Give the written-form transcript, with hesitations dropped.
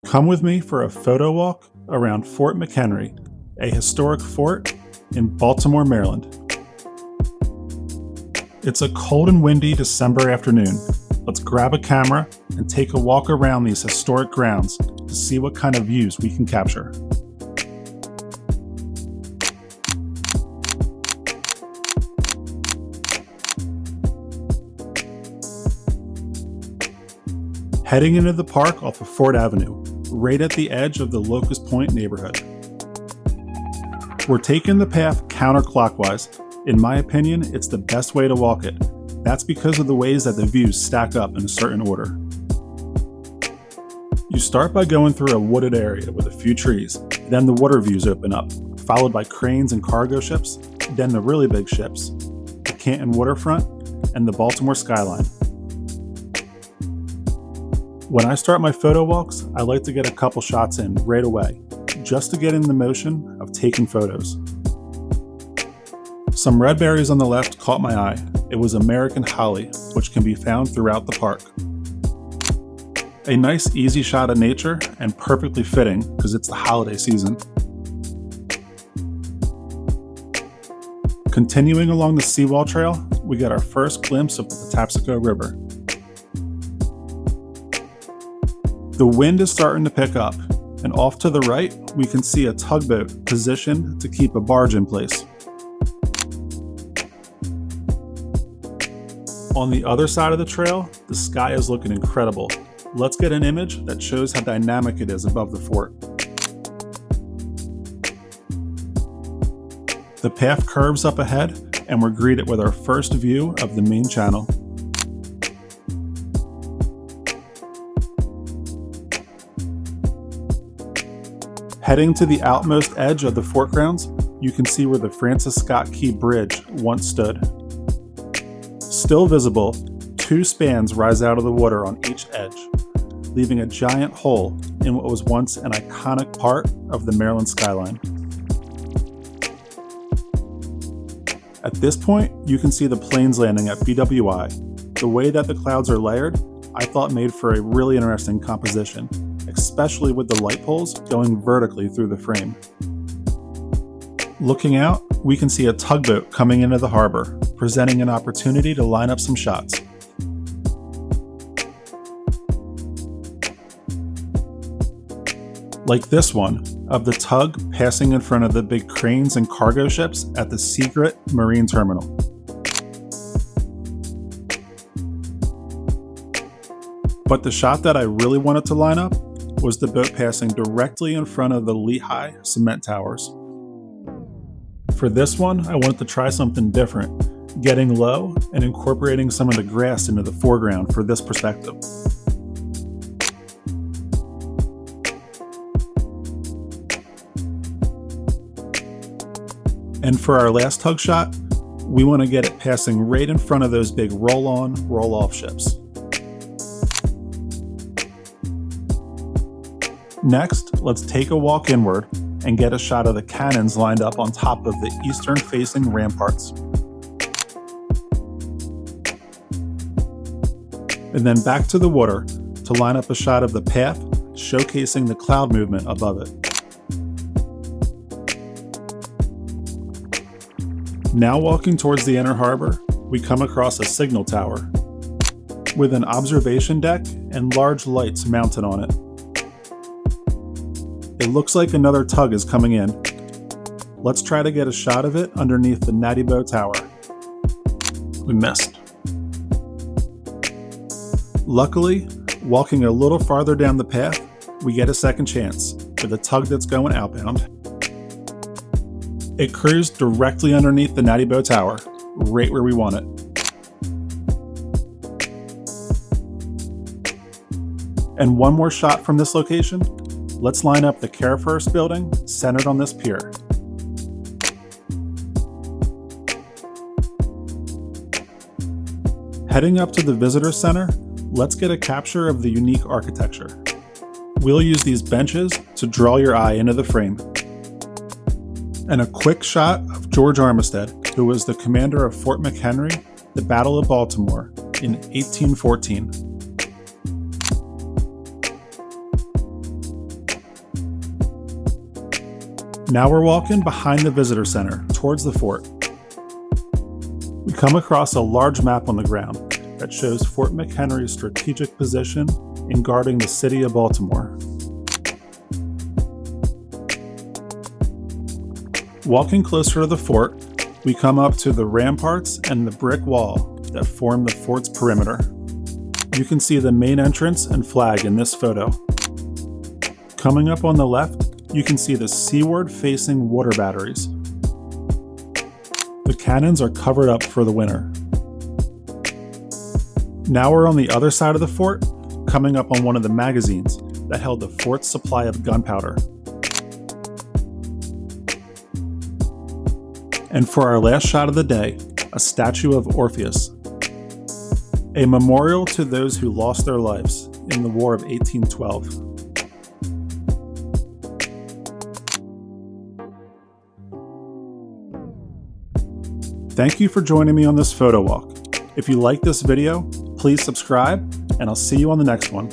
Come with me for a photo walk around Fort McHenry, a historic fort in Baltimore, Maryland. It's a cold and windy December afternoon. Let's grab a camera and take a walk around these historic grounds to see what kind of views we can capture. Heading into the park off of Fort Avenue, right at the edge of the Locust Point neighborhood. We're taking the path counterclockwise. In my opinion, it's the best way to walk it. That's because of the ways that the views stack up in a certain order. You start by going through a wooded area with a few trees, then the water views open up, followed by cranes and cargo ships, then the really big ships, the Canton waterfront, and the Baltimore skyline. When I start my photo walks, I like to get a couple shots in right away, just to get in the motion of taking photos. Some red berries on the left caught my eye. It was American holly, which can be found throughout the park. A nice easy shot of nature and perfectly fitting because it's the holiday season. Continuing along the seawall trail, we got our first glimpse of the Patapsco River. The wind is starting to pick up, and off to the right, we can see a tugboat positioned to keep a barge in place. On the other side of the trail, the sky is looking incredible. Let's get an image that shows how dynamic it is above the fort. The path curves up ahead, and we're greeted with our first view of the main channel. Heading to the outmost edge of the fort grounds, you can see where the Francis Scott Key Bridge once stood. Still visible, two spans rise out of the water on each edge, leaving a giant hole in what was once an iconic part of the Maryland skyline. At this point, you can see the planes landing at BWI. The way that the clouds are layered, I thought made for a really interesting composition, especially with the light poles going vertically through the frame. Looking out, we can see a tugboat coming into the harbor, presenting an opportunity to line up some shots. Like this one, of the tug passing in front of the big cranes and cargo ships at the Secret Marine Terminal. But the shot that I really wanted to line up was the boat passing directly in front of the Lehigh cement towers. For this one, I wanted to try something different, getting low and incorporating some of the grass into the foreground for this perspective. And for our last tug shot, we want to get it passing right in front of those big roll-on, roll-off ships. Next, let's take a walk inward and get a shot of the cannons lined up on top of the eastern-facing ramparts. And then back to the water to line up a shot of the path, showcasing the cloud movement above it. Now walking towards the inner harbor, we come across a signal tower with an observation deck and large lights mounted on it. It looks like another tug is coming in. Let's try to get a shot of it underneath the Natty Bow Tower. We missed. Luckily, walking a little farther down the path, we get a second chance with a tug that's going outbound. It cruised directly underneath the Natty Bow Tower, right where we want it. And one more shot from this location. Let's line up the Care First building centered on this pier. Heading up to the Visitor Center, let's get a capture of the unique architecture. We'll use these benches to draw your eye into the frame. And a quick shot of George Armistead, who was the commander of Fort McHenry, the Battle of Baltimore, in 1814. Now we're walking behind the visitor center towards the fort. We come across a large map on the ground that shows Fort McHenry's strategic position in guarding the city of Baltimore. Walking closer to the fort, we come up to the ramparts and the brick wall that form the fort's perimeter. You can see the main entrance and flag in this photo. Coming up on the left, you can see the seaward-facing water batteries. The cannons are covered up for the winter. Now we're on the other side of the fort, coming up on one of the magazines that held the fort's supply of gunpowder. And for our last shot of the day, a statue of Orpheus, a memorial to those who lost their lives in the War of 1812. Thank you for joining me on this photo walk. If you like this video, please subscribe, and I'll see you on the next one.